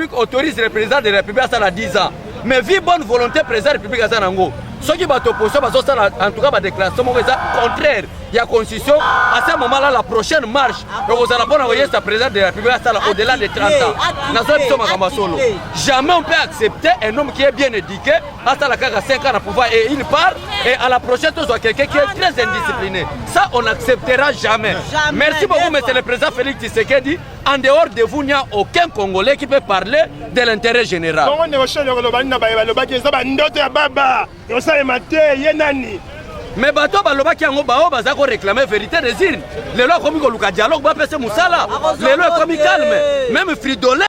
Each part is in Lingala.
République autorise le président de la République à ça 10 ans. Mais vu bonne volonté, le président de la République à ça ceux qui battent opposition, en tout cas, la déclaration contraire. Il y a la constitution. À ce moment-là, la prochaine marche, vous allez envoyer le président de la République au-delà de 30 ans. Jamais on peut accepter un homme qui est bien éduqué, à la 5 ans à pouvoir et il part, et à la prochaine, tu as quelqu'un qui est très indiscipliné. Ça, on n'acceptera jamais. Merci beaucoup, monsieur le président Félix Tshisekedi. En dehors de vous, il n'y a aucun Congolais qui peut parler de l'intérêt général. Mais bato baloba ki yango bao baza ko réclamer vérité des urnes. Les lois comme ko dialogue ba pese musala. Les lois comme calme. Même Fridolin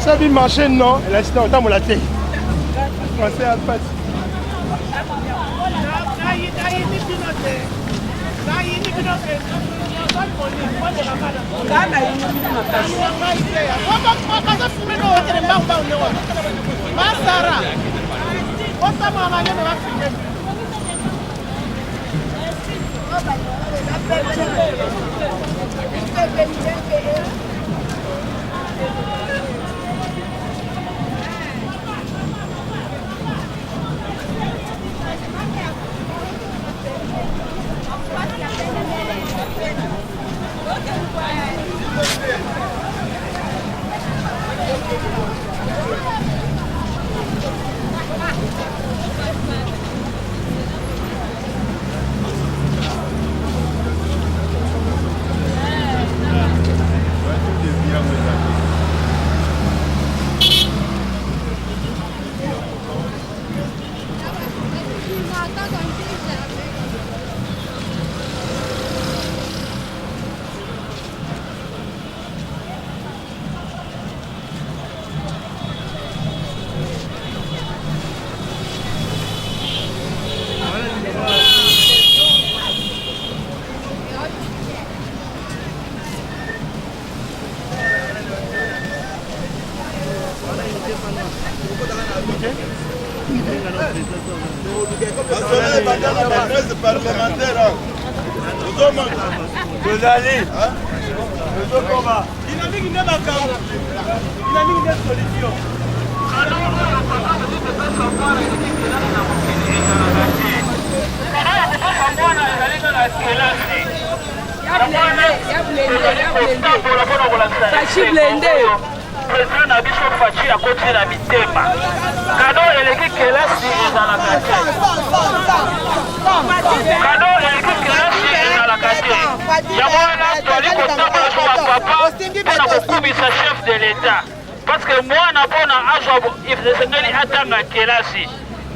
ça vient marcher non, elle a dit autant mon latte. Français à passe. président na biso Fachi akoti na mitema kado eleki kelasi ezalaka te kado eleki kelasi ezalaka te yango wana twali kotambola so bapapa mpona kokumisa chef de l'état parce que mwana mpona azwa esengeli atanga kelasi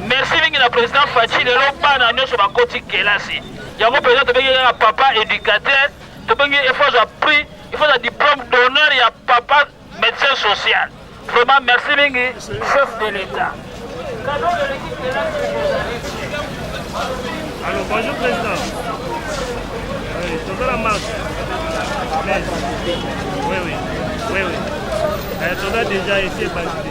merci mingi na président Fachi lelo bana nyonso bakoti kelasi yango mpenza tobengi kaka papa éducateur tobengi efo za prix efo za diplôme d'honneur ya papa médecin social. Vraiment, merci Mingi, chef de l'État. Alors, bonjour président. Oui, toujours la marche. Oui. On a déjà été validé.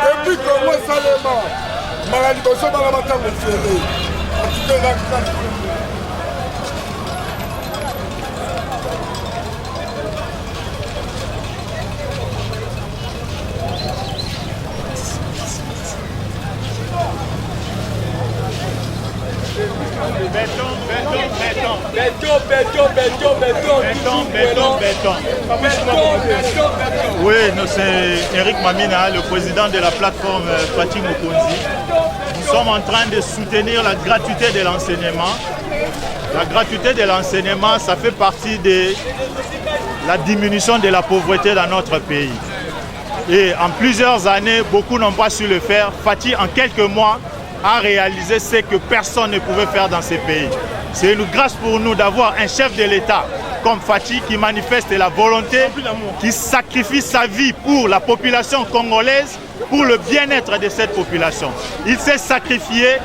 Depuis Congo Salema, Marali Bosso Balamata Mofere. Béton. Oui, c'est Eric Mamina, le président de la plateforme Fachi Mokonzi. Nous sommes en train de soutenir la gratuité de l'enseignement. La gratuité de l'enseignement, ça fait partie de la diminution de la pauvreté dans notre pays. Et en plusieurs années, beaucoup n'ont pas su le faire. Fachi, en quelques mois, a réalisé ce que personne ne pouvait faire dans ces pays. C'est une grâce pour nous d'avoir un chef de l'État comme Fachi qui manifeste la volonté, qui sacrifie sa vie pour la population congolaise, pour le bien-être de cette population. Il s'est sacrifié,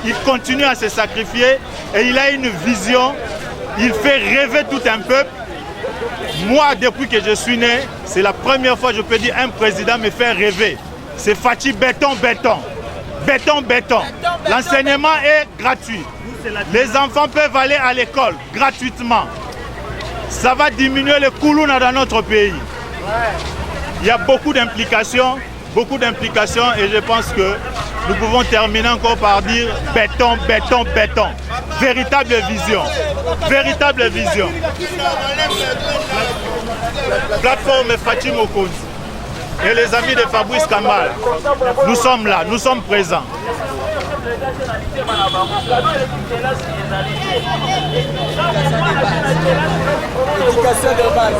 il continue à se sacrifier et il a une vision, il fait rêver tout un peuple. Moi, depuis que je suis né, c'est la première fois, je peux dire, un président me fait rêver. C'est Fachi béton. L'enseignement est gratuit. Les enfants peuvent aller à l'école gratuitement. Ça va diminuer le koulouna dans notre pays. Il y a beaucoup d'implications et je pense que nous pouvons terminer encore par dire béton. Véritable vision. Plateforme Fachi Mokonzi et les amis de Fabrice Kamal, nous sommes là, nous sommes présents. Éducation de base.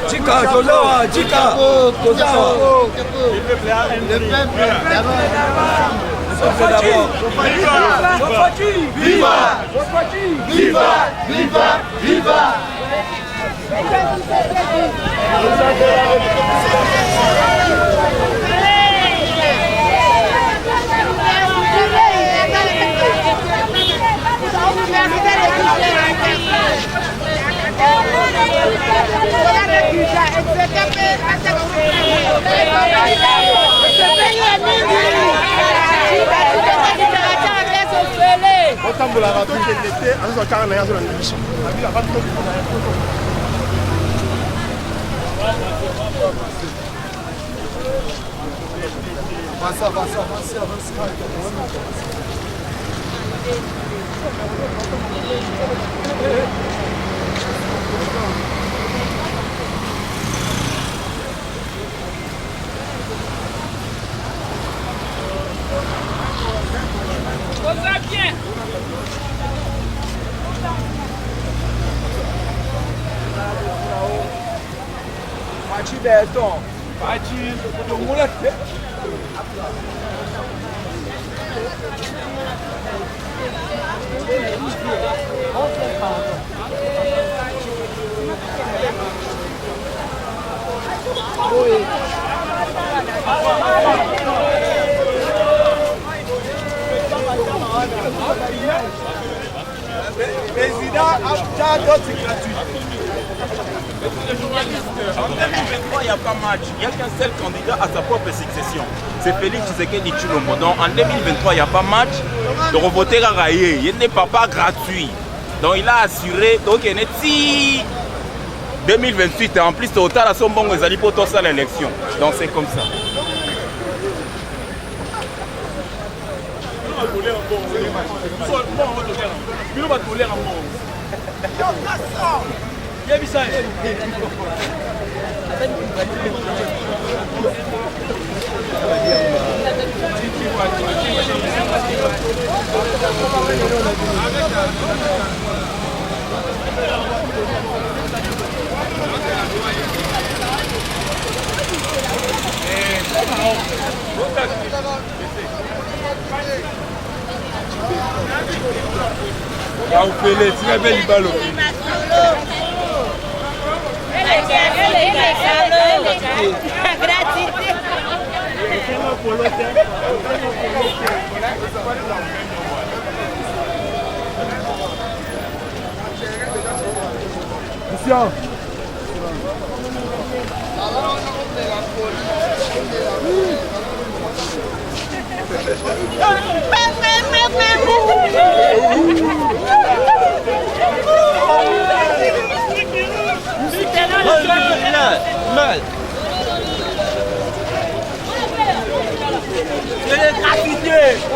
Chica, Chica. Viva! Pati Beton, Pati, todo mundo aqui. Président, Abdja d'autres gratuits. En 2023, il n'y a pas match. Il n'y a qu'un seul candidat à sa propre succession. C'est Félix Tshisekedi Tshilombo. Donc en 2023, il n'y a pas match. Donc on vote à Raye. Il n'est pas gratuit. Donc il a assuré. Donc il est si 2028. En plus, total à son bon, ils allaient pour tout ça l'élection. Donc c'est comme ça. Ah, vous faites les très belles balles.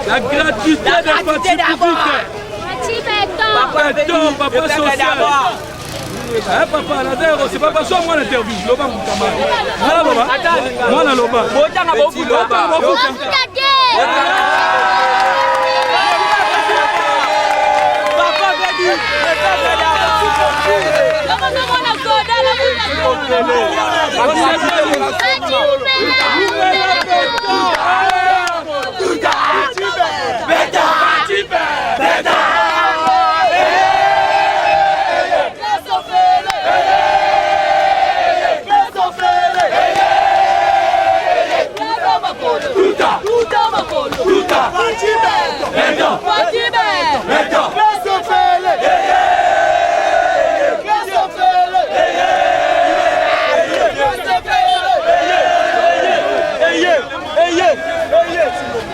La gratuité de parti public. Papa social. Papa, c'est pas parce que moi l'interview. Loba moi la loba.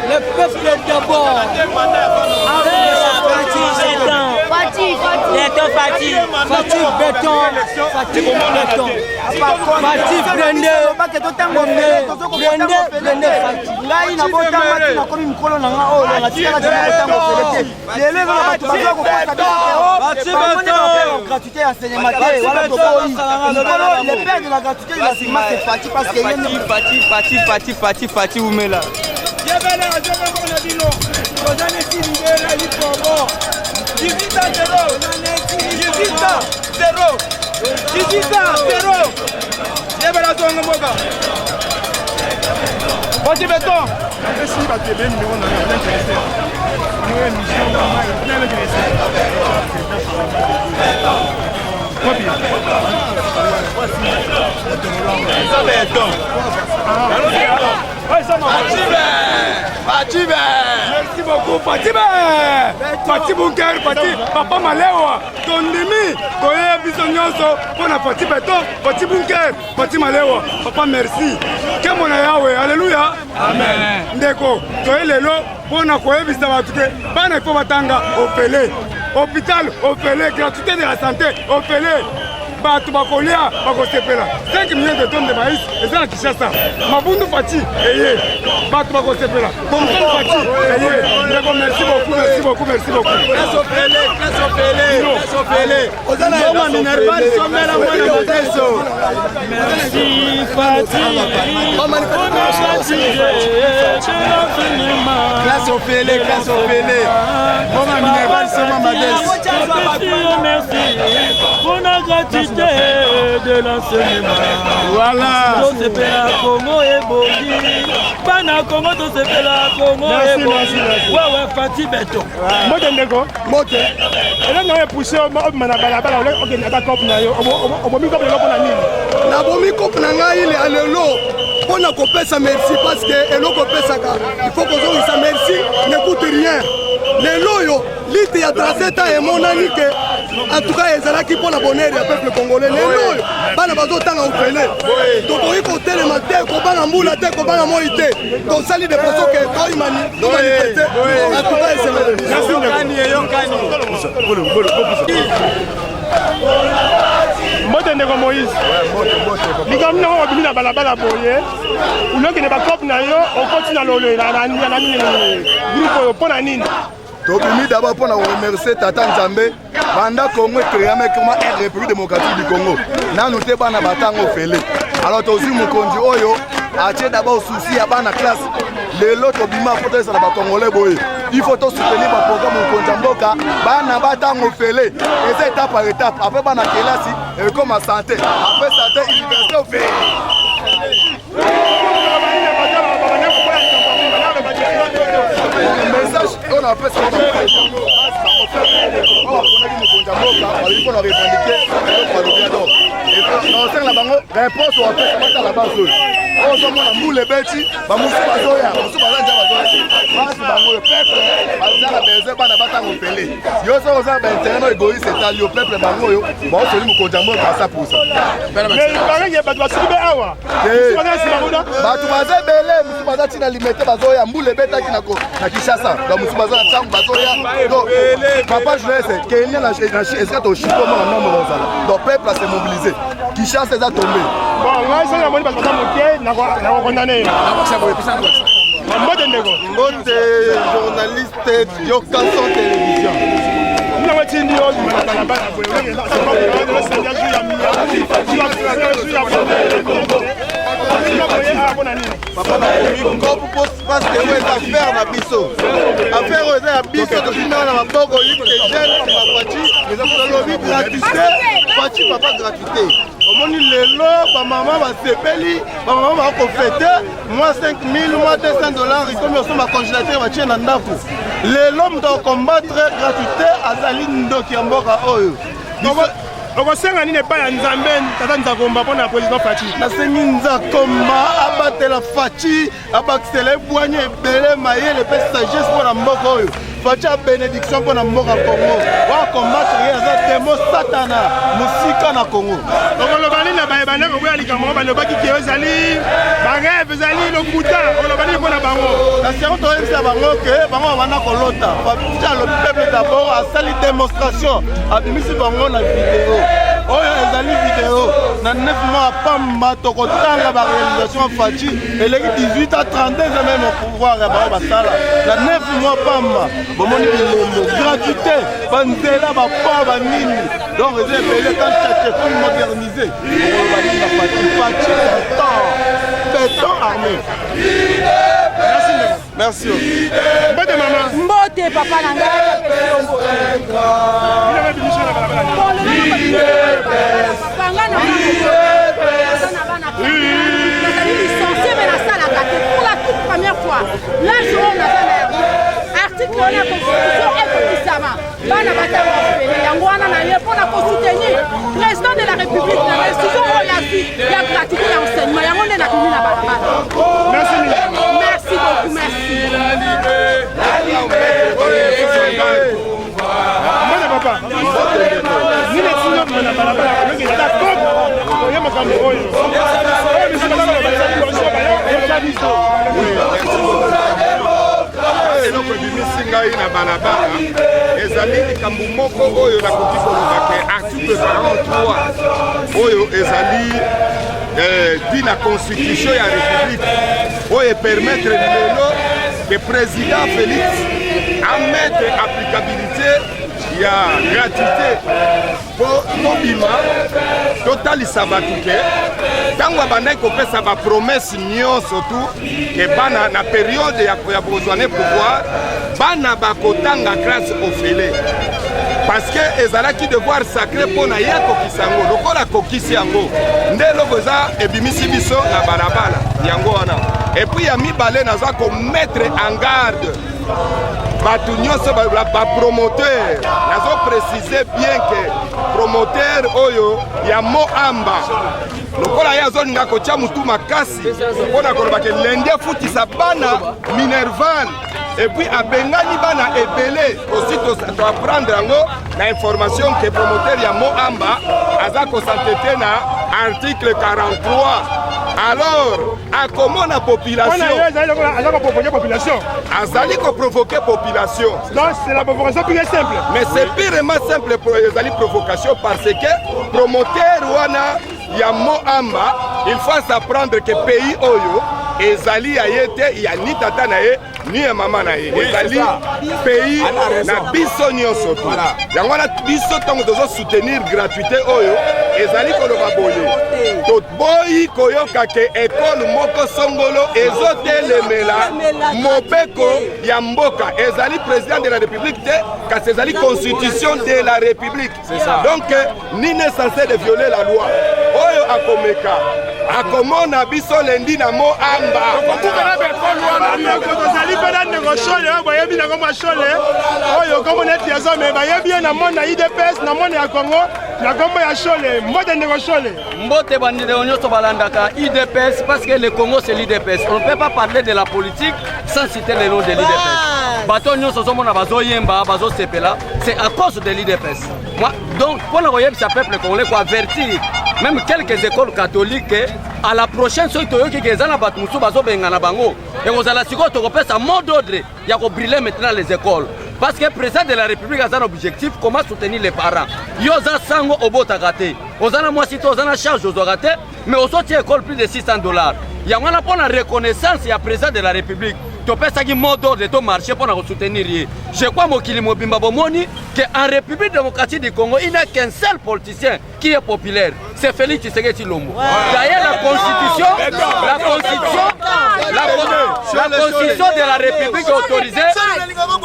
Le peuple d'abord. Pati Beton. Si va te bien numéro dans l'intéressé. Nous émission dans l'intéressé. Merci beaucoup, Pati Bunker, Papa Malewa, Tondimi, Toye Bisonyoso, pour la Pati Beton, Pati Bunker, Pati Malewa, Papa merci. Kemona Yahweh, Alléluia. Amen. Ndeko, Toye Lelo, pour la Koye Bisawatuke, Bana Fobatanga, Opélé, hôpital, Opélé, gratuité de la santé, Opélé. bato bakolia bakosepela 5 millions de tonnes de maïs eza na Kinshasa Mabundu Fati eye bato bakosepela Thompson Fati eye ndeko merci beaucoup classe opele Ngoma Minerval somela mwana mateso merci Fati classe opele Ngoma Minerval somela mateso merci pour la gratuité de l'enseignement. Voilà. Tout se fait à Congo et Bogi. Bana Congo, tout se fait à Congo et Bogi. Ouais, Fati Beto. Mote ndeko. Mote. Ela na poussé au mana balabala on est na cop na yo. Obomi cop na na nini? Na bomi cop na ngai ile alelo. Pona kopesa merci parce que eloko pesaka. Il faut qu'on dise ça merci, n'écoute rien. Les loyo, l'ité ya traceta et monani que en tout cas ezalaki pour la bonheur du peuple congolais. Les loyo, bana bazo tanga opele. Donc on ko telema te ko bana mbula te ko bana moite. Donc sali de poso que toi imani, toi manifester. En tout cas c'est merci. Mote ndeko Moïse. Ligam na obimi na balabala boye. Unoki ne ba cop na yo, on continue lolo na nini groupe pona nini. Tobimi d'abord pour remercier Tata Nzambe banda Congo créé comme une République démocratique du Congo. Na nous te bana batango fele. Alors tozi mukonzi oyo atie d'abord souci à bana classe. Les autres bima pour ça ba congolais boye. Il faut tout soutenir le programme Konjamboka bana batango fele. Et c'est étape par étape. Après bana kelasi et comme à santé. Après santé université au fait. Message on a fait ça. On a revendiqué réponse au fait la base. On a moule beti, ba musu bazoya, musu bazanja bazoya. Basi bango le peuple, bazala beze bana batanga opele. Yo so oza ba interno égoïste et yo peuple bango yo, ba so li mukonjambo ka ça pour ça. Mais il paraît que ba sibe awa. Batu baza bele, musu baza tina limité bazoya, moule beta kinako na Kinshasa. Ba musu baza tsangu bazoya. Donc papa jeunesse, Kenya na est-ce que chipo mo na nombre bazala. Donc peuple s'est mobilisé. Kinshasa est tombé. Bon, moi ça na moni ba moké na condamné. Mbote journaliste Yokanson télévision. Nous avons dit papa parce que ouais affaire na biso affaire oza ya biso tosimana na maboko yike jeune mapati les lobby gratuité pati papa gratuité omoni lelo ba mama ba sepeli ba mama ba ko fêter moi 5000 moi $200 comme on ma congélateur ba tient na ndako lelo mdo combattre gratuité azali ndoki mboka oyo okosenga nini epai ya Nzambe Tata Nzakomba mpona président Faci nasengi Nzakomba abatela Faci abakisela ebwanya ebele mayele mpe sagesse mpona mboka oyo Faci a bénédiction mpona mboka Congo wakombattre ye aza demo satana mosika na Congo okoloba nini na bayebana koboya likambo balobaki ke ezali barêve ezali lokuta oloba nini mpona bango nasiyango toyebisa bango ke bango babanda kolota Faci alobi peuple d'abord asali démonstration abimisi bango na video oyo ezali video na 9 mois pamba tokotanga ba réalisation Faci eleki 18 à 32 ans même au pouvoir ya bango basala na 9 mois pamba bomoni bilelo gratuité banzela bapa banini donc eza ebele quand chaque faut moderniser olobalinga Faci béton armé. Merci. Mbote mama. Mbote papa na ngai. Pour la toute première fois, là je on a article on a constitution et constitutionnellement. Bana batama opele yango wana na ye pour la soutenir président de la République na institution oyafi ya gratuité ya enseignement yango nde na kimi na balabala. Merci. Merci beaucoup, merci. Mwana papa. Nini sino mwana balabala longi na Congo. Oya makambo oyo. ngai na balabala ezali likambo moko oyo nakoki koloba ke article 43 oyo ezali di na constitution ya république oyo epermettre lelo ke président Félix amettre applicabilité ya gratuité po tobima totalisa bato ke ntango abandaki kopesa bapromese nyonso tu ke bana na periode ya kozwane pouvoir bana bakotanga classe ofele parce que ezalaki devoir sacré mpo na ye akokisa yango lokola akokisi yango nde eloko eza ebimisi biso na balabala yango wana epuis ya mibale naza komettre en garde bato nyonso bapromoteur nazo précise bien ke promoteur oyo ya Moamba lokola ye azolinga kotia mutu makasi mpona koloba ke lende afutisa bana Minerval epuis abengani bana ebele aussi toapprendre yango na information ke promoteur ya Moamba aza kosantete na article 43. Alors, comment la population azali ko provoquer population. Donc c'est la provocation plus simple. Mais c'est purement simple pour les provocation parce que promoteur wana ya Moamba, il faut s'apprendre que pays oyo ezali ayete ya ni tata na ye ni mama na ye ezali pays na biso nyonso tu yango na biso ntango tozo soutenir gratuité oyo ezali koloba boye toboyi koyoka ke ekole moko songolo ezotelemela mobeko ya mboka ezali président de la république te kasi ezali constitution de la république donc nini est censé de violer la loi oyo akomeka akomona biso lendi na Moamba tozali mpe na négociole oyo boyebi nango mashole oyo kombo neti ya zome bayebi ye na mona ya IDPS na mona ya Congo na kombo ya shole mbote négociole mbote bandeko nyonso balandaka IDPS parce que le Congo c'est l'IDPS. On ne peut pas parler de la politique sans citer le nom de l'IDPS. Bato nyonso zomona bazoyemba bazosepela c'est à cause de l'IDPS. Moi donc pour le royaume ça peuple congolais ko avertir même quelques écoles catholiques à la prochaine soki toyoki kezana bato musu bazobengana bango ekozala sikoyo tokopesa mot d'ordre ya kobriller maintenant les écoles parce que président de la République a un objectif comment soutenir les parents yo za sango obotaka te ozana mwasi te ozana charge ozwaka te mais osoti école plus de $600 yango wana mpona reconnaissance ya président de la République topesaki mot d'ordre to marché pour soutenir ye. Je crois mokili mobimba bomoni que en République démocratique du Congo il n'y a qu'un seul politicien qui est populaire, c'est Félix Tshisekedi Tshilombo. D'ailleurs la constitution de la République autorisée,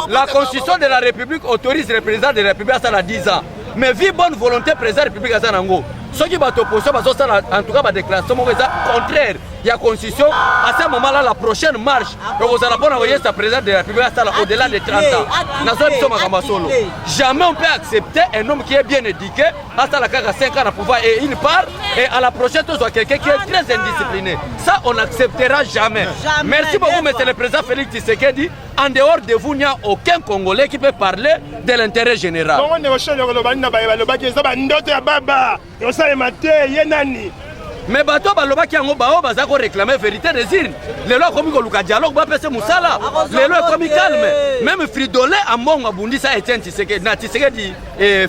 la constitution de la République autorise le président de la République à ça à 10 ans. Mais vu bonne volonté président de la République à ça nango. Ceux qui battent opposition, en tout cas, la déclaration contraire, il y a constitution. À ce moment-là, la prochaine marche, vous allez voir le président de la République au-delà de 30 ans. Jamais on peut accepter un homme qui est bien éduqué, à la 5 ans à pouvoir et il part, et à la prochaine, tu as quelqu'un qui est très indiscipliné. Ça, on n'acceptera jamais. Merci beaucoup, monsieur le président Félix Tshisekedi. En dehors de vous, il n'y a aucun Congolais qui peut parler de l'intérêt général. Mais bato balobaki yango bao baza ko réclamer vérité des urnes. Lelo akomi ko luka dialogue ba pese musala. Lelo akomi calme. Même Fridolin Ambongo abundisa Etienne Tshisekedi na Tshisekedi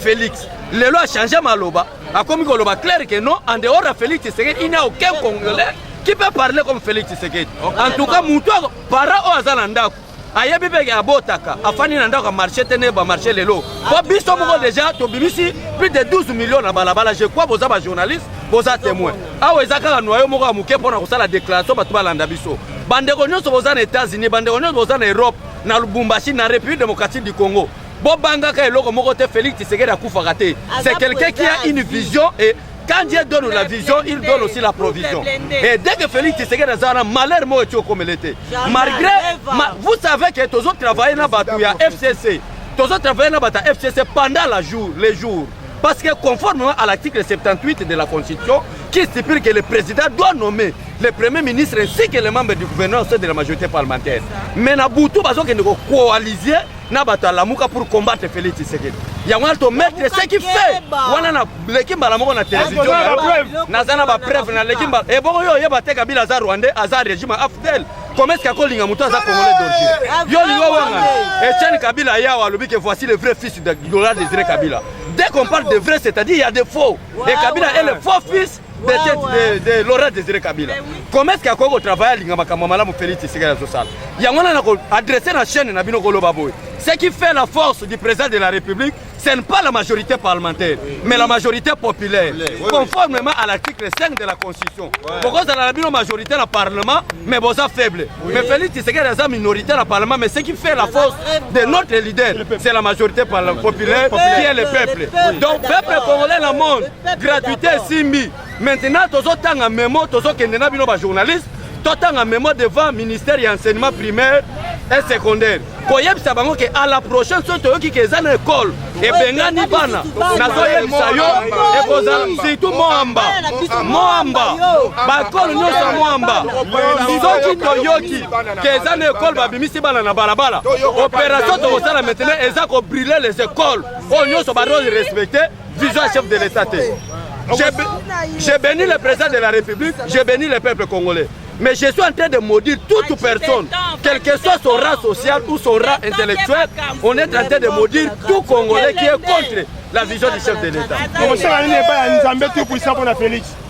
Félix. Lelo a changé maloba. Akomi ko loba clair que non en dehors de Félix Tshisekedi il n'y a aucun Congolais qui peut parler comme Félix Tshisekedi. En tout cas muto para o azala ndako. Ayebi beke abotaka afani na ndako marché tene ba marché lelo po biso moko déjà to bimisi plus de 12 millions na balabala je crois boza ba journaliste boza témoin awa ezaka noyo moko amuke pona kosala déclaration batu balanda biso bandeko nyonso boza na États-Unis bandeko nyonso boza na Europe na Lubumbashi na République démocratique du Congo bo bangaka eloko moko te Félix Tshisekedi akufaka te c'est quelqu'un qui a une vision et quand Dieu donne la vision, il donne aussi la provision. Et dès que Félix Tshisekedi a un malheur, moi, tu comme il était. Malgré, vous savez que tous autres travaillent dans la FCC. Tous autres travaillent dans la FCC pendant les jours. Parce que conformément à l'article 78 de la Constitution, qui stipule que le président doit nommer le premier ministre ainsi que les membres du gouvernement de la majorité parlementaire. Mais Naboutou, parce que nous coaliser pour combattre Félix Tshisekedi. Il y a un mettre ce qu'il fait. L'équipe à la télévision. Nazana ba preuve na l'équipe. Et bon, il y a Kabila Rwandais, Azar régime Afdel. Comment est-ce qu'il y a un Congolais d'origine? Yo lingo wanga. Etienne Kabila yawa alobi que voici le vrai fils de Laurent Désiré Kabila. Dès qu'on parle de vrai, c'est-à-dire il y a des faux. Et Kabila est le faux fils de Laurent Désiré Kabila. Comment est-ce qu'il y a un travail à l'Ingamakamalamou Félix Tshisekedi Zosala? Il y a un adressé la chaîne Nabino Kolobaboy. Ce qui fait la force du président de la République, ce n'est pas la majorité parlementaire, mais la majorité populaire, conformément à l'article 5 de la Constitution. Pourquoi ça a la majorité dans le Parlement, mais bon, ça faible. Mais Félix Tshisekedi a la minorité dans le Parlement, mais ce qui fait la force de notre leader, c'est la majorité populaire qui est le peuple. Donc, peuple congolais dans le monde, gratuité Simbi. Maintenant, tous autant en mémo, tous autant qui journalistes, tout en mémoire devant le ministère de l'enseignement primaire et secondaire. À la prochaine, ceux qui sont à l'école, et Bengani Bana, surtout Moamba, Bakol Nyosa Moamba, ceux qui sont yoki, qui sont à l'école, Babimisi Bana na Balabala, opération de Osala maintenant, ils ont brûlé les écoles, on y a respecté, vision chef de l'État. J'ai béni le président de la République, j'ai béni le peuple congolais. Mais je suis en train de maudire toute personne, quel que soit son rang social ou son rang intellectuel, on est en train de maudire tout Congolais qui est contre la vision du chef de l'État.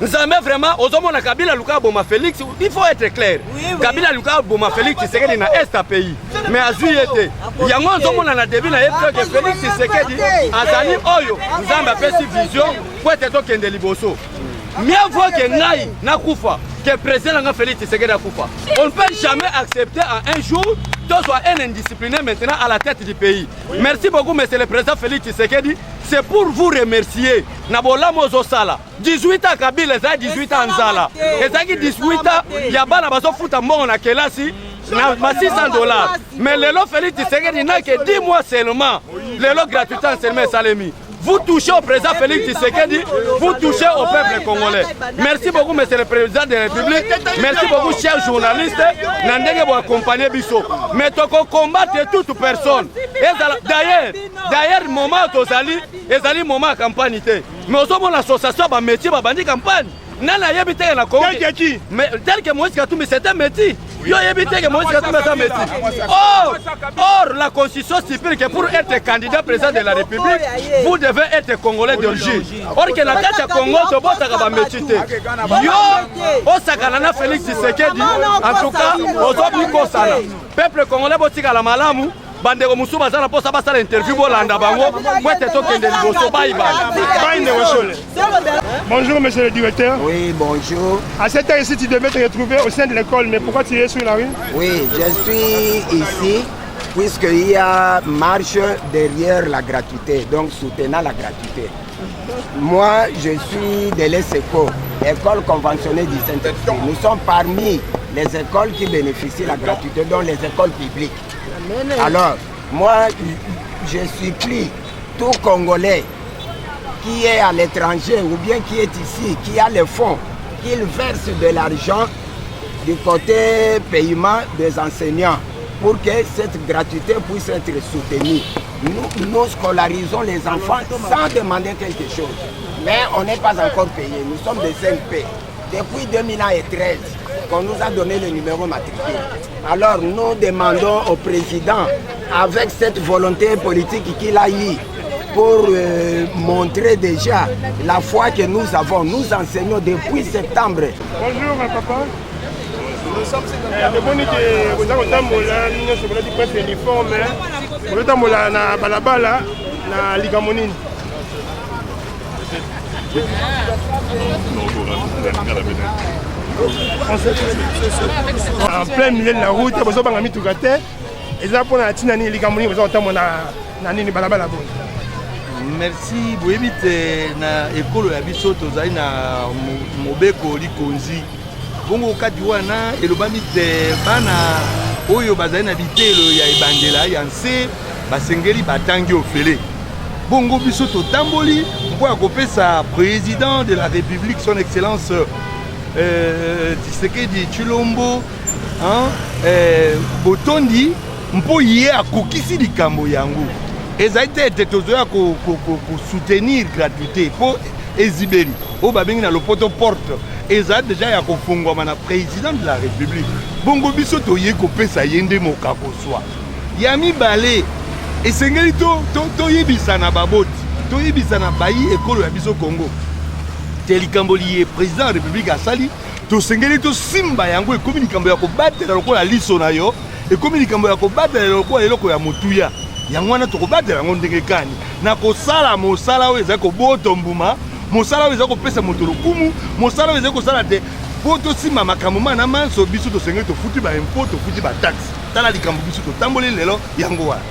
Nzambe vraiment, Ozomona Kabila Luka Boma Félix, il faut être clair. Kabila Luka Boma Félix, c'est qu'il y a Est pays. Mais à juillet, il y a un Ozomona na début na que Félix Tshisekedi Azali Oyo, Nzambe a fait cette vision pour être au Kende Liboso. Mieux vaut que Naï Nakoufa, que le président Félix Tshisekedi Nakoufa. On ne peut jamais accepter en un jour que soit un indiscipliné maintenant à la tête du pays. Merci beaucoup, monsieur le président Félix Tshisekedi. C'est pour vous remercier. Nabola Mozosala. 18 ans Kabila, 18 ans Nzala. Et ça qui 18 ans, il y a pas de foot à mort, on a $600. Mais le lot Félix Tshisekedi n'a que 10 mois seulement. Le lot gratuit en seulement Salemi. Vous touchez au président Félix Tshisekedi, vous touchez au peuple congolais. Merci beaucoup, monsieur le président de la République. Merci beaucoup, chers journalistes. Nandenge vous accompagner Bissot. Mais tu combattre toute personne. D'ailleurs, moment Tozali, Ezali moment campagne. Mais au moment l'association va métier, va bandi campagne. Nana yebite na Congo. Mais tel que Moïse Katumbi, c'est un métier. Yo yebite que Moïse Katumbi est un métier. Or, la constitution stipule que pour être candidat président de la République, vous devez être congolais d'origine. Or, que la tête à Congo, c'est bon, ça va métier. Yo, au Sakalana Félix Tshisekedi, en tout cas, aux autres Kosala. Peuple congolais, botika la malamu. Bandeko Moussouba Zala pour savoir ça l'interview Bolanda Bango pour être toqué de Liboso Bonjour monsieur le directeur. Oui, bonjour. À cette heure ici, tu devais te retrouver au sein de l'école, mais pourquoi tu es sur la rue? Oui, je suis ici puisqu'il y a marche derrière la gratuité, donc soutenant la gratuité. Moi, je suis de l'ESECO, école conventionnée du Saint-Esprit. Nous sommes parmi les écoles qui bénéficient de la gratuité, dont les écoles publiques. Alors, moi, je supplie tout Congolais qui est à l'étranger ou bien qui est ici, qui a les fonds, qu'il verse de l'argent du côté paiement des enseignants pour que cette gratuité puisse être soutenue. Nous scolarisons les enfants sans demander quelque chose, mais on n'est pas encore payé. Nous sommes des 5P. Depuis 2013, qu'on nous a donné le numéro matricule. Alors nous demandons au président, avec cette volonté politique qu'il a eue, pour montrer déjà la foi que nous avons. Nous enseignons depuis septembre. Bonjour papa. Nous sommes en plein milieu de la route, vous avez mis tout à terre. Et ça pour la Tinani, les Camerounais, vous avez mis balabala. Merci, vous évitez na école ya biso tozali na mobeko likonzi. Bongo kadi wana elobami te bana oyo bazali na bitelo ya ebandela ya nse basengeli batangi ofele. Bongo biso totamboli mpo ya kopesa président de la République son excellence Tshisekedi Tshilombo botondi mpo ye akokisi likambo yango ezali te ete tozoya soutenir gratuité mpo ezibeli oyo babengi na lopoto porte eza déjà ya kofungwama na président de la république bongo biso toye kopesa ye nde mokako swa ya mibale esengeli toyebisana baboti toyebisana bayi ekolo ya biso Congo te likambo liye président ya république asali tosengeli tosimba yango ekomi likambo ya kobatela lokola liso na yo ekomi likambo ya kobatela lokola eloko ya motuya yango wana tokobatela yango ndenge kani na kosala mosala oyo ezali koboto mbuma mosala oyo ezali kopesa moto lokumu mosala oyo ezali kosala te po tosimba makambo mana manso biso tosengeli tofuti baimpo tofuti bataxe tala likambo biso totamboli lelo yango wana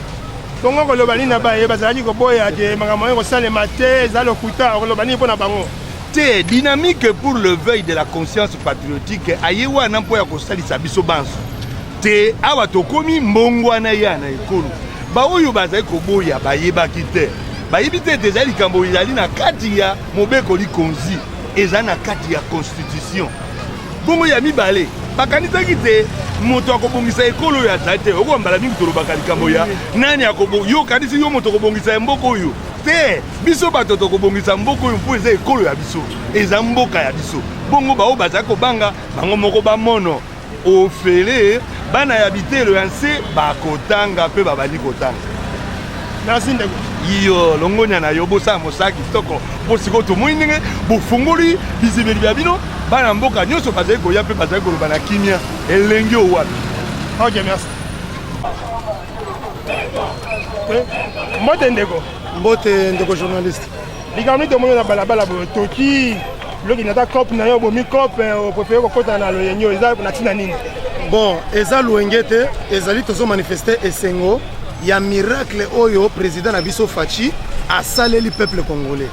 bongo koloba nini na baye bazalaki koboya te makambo oyo kosalema te eza lokuta koloba nini mpo na bango te dynamique pour le veille de la conscience patriotique aye wana mpo ya kosalisa biso banso te awa tokomi mbongwana ya na ekolo baoyo bazali koboya bayebaki te bayebi te eza likambo ezali na kati ya mobeko likonzi eza na kati ya constitution bongo ya mibale bakanisaki te moto akobongisa ekolo oyo azali te okoba mbala mingi tolobaka likambo ya nani yo kanisi yo moto akobongisa ya mboka oyo te biso bato tokobongisa mboka oyo mpo eza ekolo ya biso eza mboka ya biso bongo bao bazali kobanga bango moko bamono ofele bana ya bitelo ya nse bakotanga mpe babandi kotanga merci ndeko iyo longonya na yo bosala mosala kitoko mpo sikoyo tomoi ndenge bofungoli bizibeli bya bino bana mboka nyonso bazali koya mpe bazali koloba na kimia elengi owapi ok merci mbote ndeko mbote ndeko journaliste likambo nini tomoni na balabala boyo toki loki nata cope na yo bomi cope opréféré kokota na loyenyo eza na ntina nini bon eza luenge te ezali tozomanifeste esengo ya miracle oyo président na biso Faci asaleli peuple congolais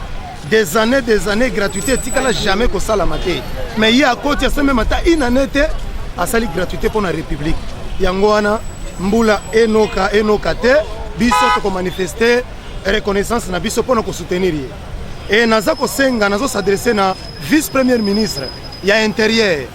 des années gratuité etikala jamais kosalama te mais ye akoti asemema ata une année te asali gratuité mpo na république yango wana mbula enoka te biso tokomanifeste reconnaissance na biso mpona kosoutenir ye e naza kosenga nazosadresse na vice premier ministre ya intérieur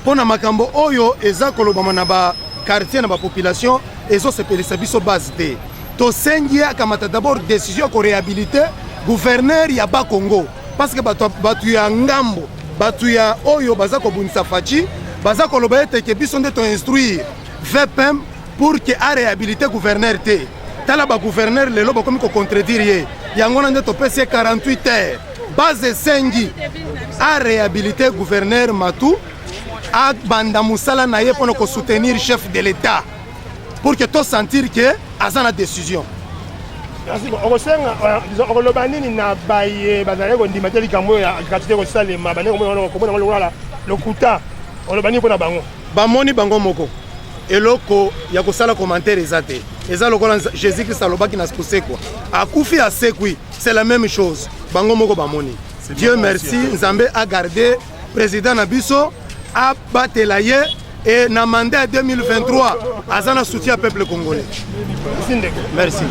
mpona makambo oyo eza kolobama na bakartier na bapopulation ezosepelisa biso base te tosengi akamata d'abord décision ya koréhabilite gouverneur ya bakongo parce que bato ya ngambo bato ya oyo baza kobundisa Faci baza koloba ete ke biso nde toinstruire VPM pour ke aréhabilite gouverneur te tala bagouverneur lelo bakomi kocontredire ye yango wana nde topesi ye 48 heures base esengi aréhabilite gouverneur Matu abanda mosala na ye mpona kosoutenir chef de l'état pour que to sentir que aza na décision okosenga okoloba nini na baye bazali kondima te likambo oyo ya gratuité kosalema bande komona lokola lokuta oloba nini mpo na bango bamoni bango moko eloko ya kosala commentaire eza te eza lokola Jésus Christ alobaki na kosekwa akufi asekwi c'est la même chose bango moko bamoni Dieu merci Nzambe a gardé président na biso abatela ye et na mandat 2023 aza na soutien au peuple congolais. Merci.